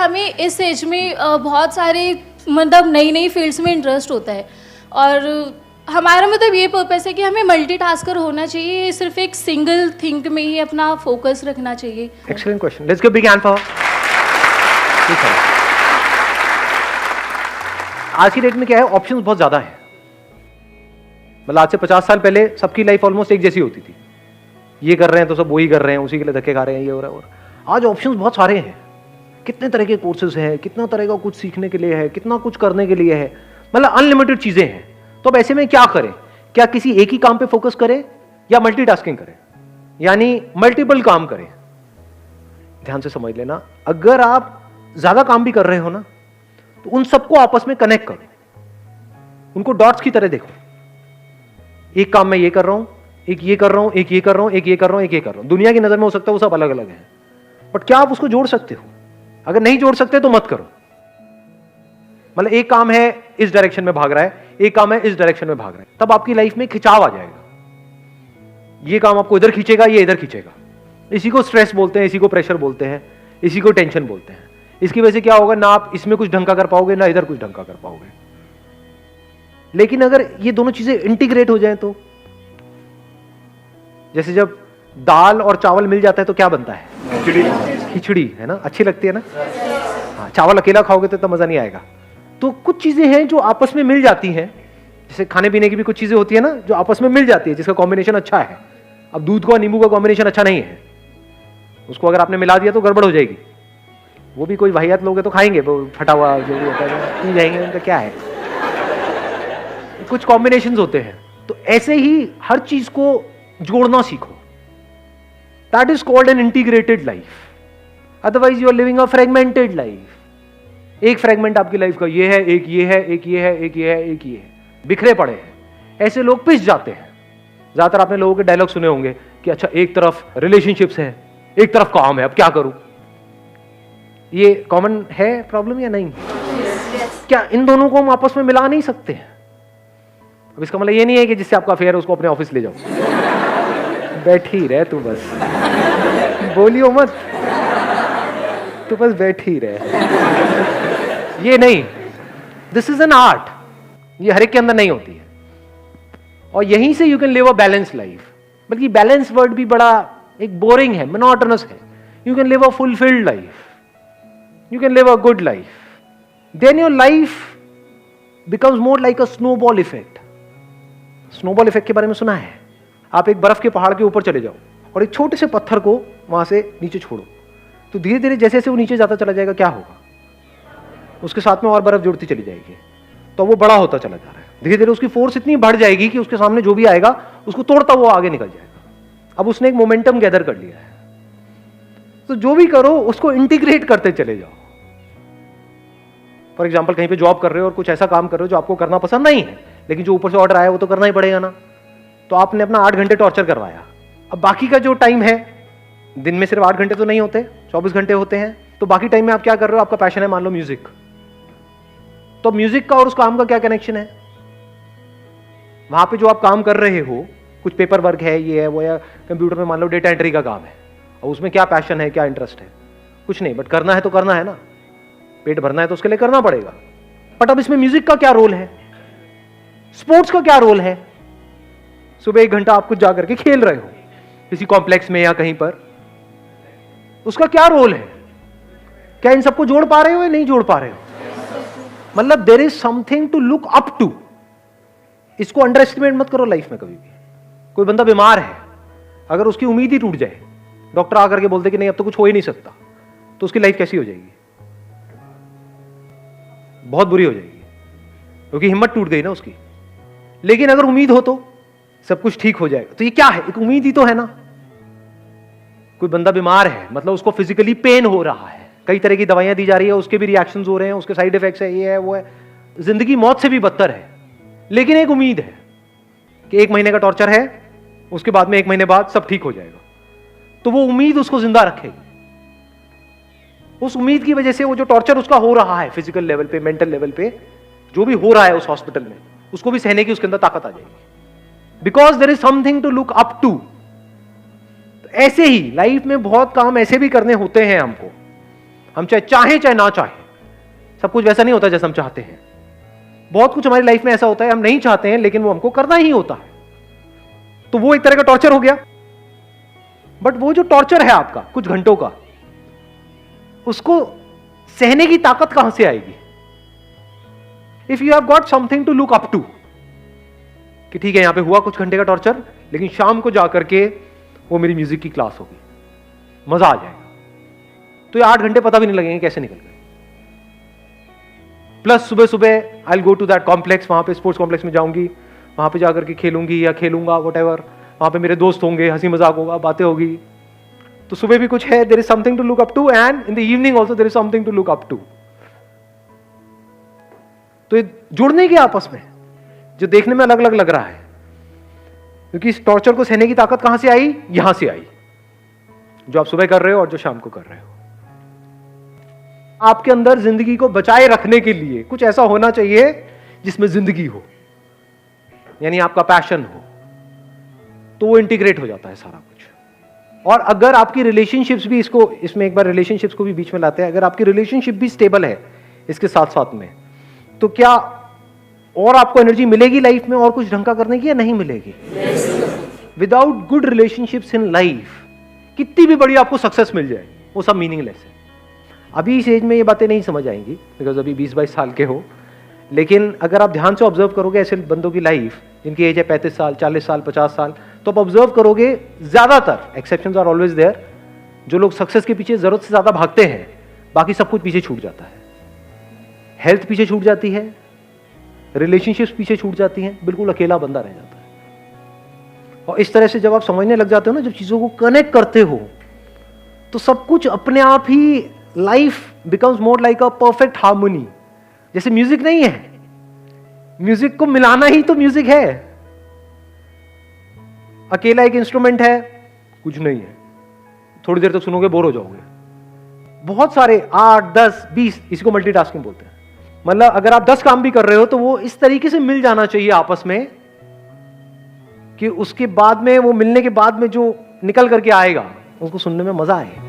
हमें इस एज में बहुत सारे मतलब नई नई फील्ड्स में इंटरेस्ट होता है, और हमारा मतलब ये पर्पस है कि हमें मल्टीटास्कर होना चाहिए, सिर्फ एक सिंगल थिंग में ही अपना फोकस रखना चाहिए। Excellent question, let's give big hand for. आज की डेट में क्या है, ऑप्शंस बहुत ज्यादा है। मतलब आज से 50 साल पहले सबकी लाइफ ऑलमोस्ट एक जैसी होती थी, ये कर रहे हैं तो सब वही कर रहे हैं, उसी के लिए धक्के खा रहे हैं, ये हो रहा है। और आज ऑप्शंस बहुत सारे हैं, कितने तरह के कोर्सेज हैं, कितना तरह का कुछ सीखने के लिए है, कितना कुछ करने के लिए है, मतलब अनलिमिटेड चीजें हैं। तो अब ऐसे में क्या करें? क्या किसी एक ही काम पे फोकस करें या मल्टीटास्किंग करें, यानी मल्टीपल काम करें? ध्यान से समझ लेना, अगर आप ज्यादा काम भी कर रहे हो ना, तो उन सबको आपस में कनेक्ट करो, उनको डॉट्स की तरह देखो। एक काम मैं ये कर रहा हूं, एक ये कर रहा हूं, एक ये कर रहा हूं, एक ये कर रहा हूं, एक ये कर रहा हूं। दुनिया की नजर में हो सकता है वो सब अलग अलग है, बट क्या आप उसको जोड़ सकते हो? अगर नहीं जोड़ सकते तो मत करो। मतलब एक काम है इस डायरेक्शन में भाग रहा है, एक काम है इस डायरेक्शन में भाग रहा है, तब आपकी लाइफ में खिंचाव आ जाएगा। ये काम आपको इधर खींचेगा, ये इधर खींचेगा। इसी को स्ट्रेस बोलते हैं, इसी को प्रेशर बोलते हैं, इसी को टेंशन बोलते हैं। इसकी वजह से क्या होगा ना, आप इसमें कुछ ढंग का कर पाओगे ना इधर कुछ ढंग का कर पाओगे। लेकिन अगर ये दोनों चीजें इंटीग्रेट हो जाएं तो, जैसे जब दाल और चावल मिल जाता है तो क्या बनता है? खिचड़ी, है ना? अच्छी लगती है ना? हाँ, चावल अकेला खाओगे तो इतना मजा नहीं आएगा। तो कुछ चीजें हैं जो आपस में मिल जाती हैं, जैसे खाने पीने की भी कुछ चीजें होती है ना जो आपस में मिल जाती है, जिसका कॉम्बिनेशन अच्छा है। अब दूध का नींबू का कॉम्बिनेशन अच्छा नहीं है, उसको अगर आपने मिला दिया तो गड़बड़ हो जाएगी। वो भी कोई वाहियात लोग तो खाएंगे, वो फटा हुआ जो भी होता है पी जाएंगे, उनका क्या है। कुछ कॉम्बिनेशंस होते हैं। तो ऐसे ही हर चीज को जोड़ना सीखो। That is called an integrated life, otherwise you are living a fragmented life. एक फ्रेगमेंट आपकी लाइफ का ये है, एक ये है, एक ये है, एक ये है, एक ये है, बिखरे पड़े हैं। ऐसे लोग पिस जाते हैं। ज्यादातर आपने लोगों के डायलॉग सुने होंगे कि अच्छा एक तरफ रिलेशनशिप्स है, एक तरफ काम है, अब क्या करूं? ये कॉमन है प्रॉब्लम या नहीं? क्या इन दोनों को हम आपस में मिला नहीं सकते हैं? अब इसका मतलब ये नहीं है कि जिससे आपका अफेयर है उसको अपने ऑफिस ले जाओ। बैठी रहे तू, बस बोलियो मत, तू बस बैठी रहे। ये नहीं, दिस इज एन आर्ट, ये हर एक के अंदर नहीं होती है। और यहीं से you can live a balance life. बल्कि बैलेंस वर्ड भी बड़ा एक बोरिंग है, मोनोटोनस है। You can live a fulfilled life, you can live a good life, then your life becomes more like a snowball effect. snowball effect के बारे में सुना है? आप एक बर्फ के पहाड़ के ऊपर चले जाओ और एक छोटे से पत्थर को वहां से नीचे छोड़ो, तो धीरे धीरे जैसे जैसे वो नीचे जाता चला जाएगा, क्या होगा? उसके साथ में और बर्फ जुड़ती चली जाएगी, तो वो बड़ा होता चला जा रहा है। धीरे धीरे उसकी फोर्स इतनी बढ़ जाएगी कि उसके सामने जो भी आएगा उसको तोड़ता वो आगे निकल जाएगा। अब उसने एक मोमेंटम गैदर कर लिया है। तो जो भी करो उसको इंटीग्रेट करते चले जाओ। फॉर एग्जाम्पल, कहीं पे जॉब कर रहे हो और कुछ ऐसा काम कर रहे हो जो आपको करना पसंद नहीं है, लेकिन जो ऊपर से ऑर्डर आया वो तो करना ही पड़ेगा ना। तो आपने अपना 8 घंटे टॉर्चर करवाया। अब बाकी का जो टाइम है, दिन में सिर्फ 8 घंटे तो नहीं होते, 24 घंटे होते हैं। तो बाकी टाइम में आप क्या कर रहे हो? आपका पैशन है मान लो म्यूजिक, तो म्यूजिक का और उस काम का क्या कनेक्शन है? वहां पे जो आप काम कर रहे हो, कुछ पेपर वर्क है, ये है वो, या कंप्यूटर में मान लो डेटा एंट्री का काम है, और उसमें क्या पैशन है, क्या इंटरेस्ट है? कुछ नहीं, बट करना है तो करना है ना, पेट भरना है तो उसके लिए करना पड़ेगा। बट अब इसमें म्यूजिक का क्या रोल है, स्पोर्ट्स का क्या रोल है? सुबह 1 घंटा आप कुछ जाकर के खेल रहे हो किसी कॉम्प्लेक्स में या कहीं पर, उसका क्या रोल है? क्या इन सबको जोड़ पा रहे हो या नहीं जोड़ पा रहे हो? मतलब there is something to look up to. इसको अंडर एस्टिमेट मत करो लाइफ में कभी भी। कोई बंदा बीमार है, अगर उसकी उम्मीद ही टूट जाए, डॉक्टर आकर के बोलते कि नहीं अब तो कुछ हो ही नहीं सकता, तो उसकी लाइफ कैसी हो जाएगी? बहुत बुरी हो जाएगी, क्योंकि हिम्मत टूट गई ना उसकी। लेकिन अगर उम्मीद हो तो सब कुछ ठीक हो जाएगा। तो ये क्या है? एक उम्मीद ही तो है ना। कोई बंदा बीमार है, मतलब उसको फिजिकली पेन हो रहा है, कई तरह की दवाइयां दी जा रही है, उसके भी रिएक्शंस हो रहे हैं, उसके साइड इफेक्ट्स है, ये है वो है, जिंदगी मौत से भी बदतर है। लेकिन एक उम्मीद है कि 1 महीने का टॉर्चर है, उसके बाद में 1 महीने बाद सब ठीक हो जाएगा। तो वो उम्मीद उसको जिंदा रखेगी। उस उम्मीद की वजह से वो जो टॉर्चर उसका हो रहा है फिजिकल लेवल पे, मेंटल लेवल पे, जो भी हो रहा है उस हॉस्पिटल में, उसको भी सहने की उसके अंदर ताकत आ जाएगी, because there is something to look up to. ऐसे ही लाइफ में बहुत काम ऐसे भी करने होते हैं हमको। हम चाहे चाहें चाहे ना चाहें, सब कुछ वैसा नहीं होता जैसा हम चाहते हैं। बहुत कुछ हमारी लाइफ में ऐसा होता है हम नहीं चाहते हैं लेकिन वो हमको करना ही होता है, तो वो एक तरह का टॉर्चर हो गया। बट वो जो टॉर्चर है आपका कुछ घंटों का, उसको सहने की ताकत कहां से आएगी? If you have got something to look up to, कि ठीक है यहां पे हुआ कुछ घंटे का टॉर्चर, लेकिन शाम को जाकर के वो मेरी म्यूजिक की क्लास होगी, मजा आ जाएगा, तो ये 8 घंटे पता भी नहीं लगेंगे कैसे निकल गए। प्लस सुबह सुबह I will go to that complex, वहां पे स्पोर्ट्स कॉम्प्लेक्स में जाऊंगी, वहां पे जाकर के खेलूंगी या खेलूंगा व्हाटएवर, वहां पे मेरे दोस्त होंगे, हंसी मजाक होगा, बातें होगी। तो सुबह भी कुछ है, there is something to look up to, and in the evening also there is something to look up to. तो ये जुड़ने के आपस में जो देखने में अलग अलग लग रहा है, क्योंकि इस टॉर्चर को सहने की ताकत कहां से आई? यहां से आई, जो आप सुबह कर रहे हो और जो शाम को कर रहे हो। आपके अंदर जिंदगी को बचाए रखने के लिए कुछ ऐसा होना चाहिए जिसमें जिंदगी हो, यानी आपका पैशन हो, तो वो इंटीग्रेट हो जाता है सारा कुछ। और अगर आपकी रिलेशनशिप्स भी, इसमें एक बार रिलेशनशिप्स को भी बीच में लाते हैं, अगर आपकी रिलेशनशिप भी स्टेबल है इसके साथ साथ में, तो क्या और आपको एनर्जी मिलेगी लाइफ में और कुछ ढंग का करने की या नहीं मिलेगी? Without good relationships in life कितनी भी बड़ी आपको सक्सेस मिल जाए, वो सब मीनिंगलेस है। अभी इस एज में ये बातें नहीं समझ आएंगी बिकॉज अभी 20-22 साल के हो, लेकिन अगर आप ध्यान से ऑब्जर्व करोगे ऐसे बंदों की लाइफ जिनकी एज है 35 साल, 40 साल, 50 साल, तो आप ऑब्जर्व करोगे ज्यादातर, एक्सेप्शंस आर ऑलवेज देयर, जो लोग सक्सेस के पीछे जरूरत से ज्यादा भागते हैं, बाकी सब कुछ पीछे छूट जाता है। हेल्थ पीछे छूट जाती है, रिलेशनशिप्स पीछे छूट जाती हैं, बिल्कुल अकेला बंदा रह जाता है। और इस तरह से जब आप समझने लग जाते हो ना, जब चीजों को कनेक्ट करते हो, तो सब कुछ अपने आप ही, life becomes more like a perfect harmony. जैसे म्यूजिक नहीं है, म्यूजिक को मिलाना ही तो म्यूजिक है। अकेला एक इंस्ट्रूमेंट है, कुछ नहीं है, थोड़ी देर तक सुनोगे बोर हो जाओगे। बहुत सारे 8, 10, 20, इसी को मल्टीटास्किंग बोलते हैं। मतलब अगर आप 10 काम भी कर रहे हो तो वो इस तरीके से मिल जाना चाहिए आपस में कि उसके बाद में, वो मिलने के बाद में जो निकल करके आएगा उसको सुनने में मजा आए।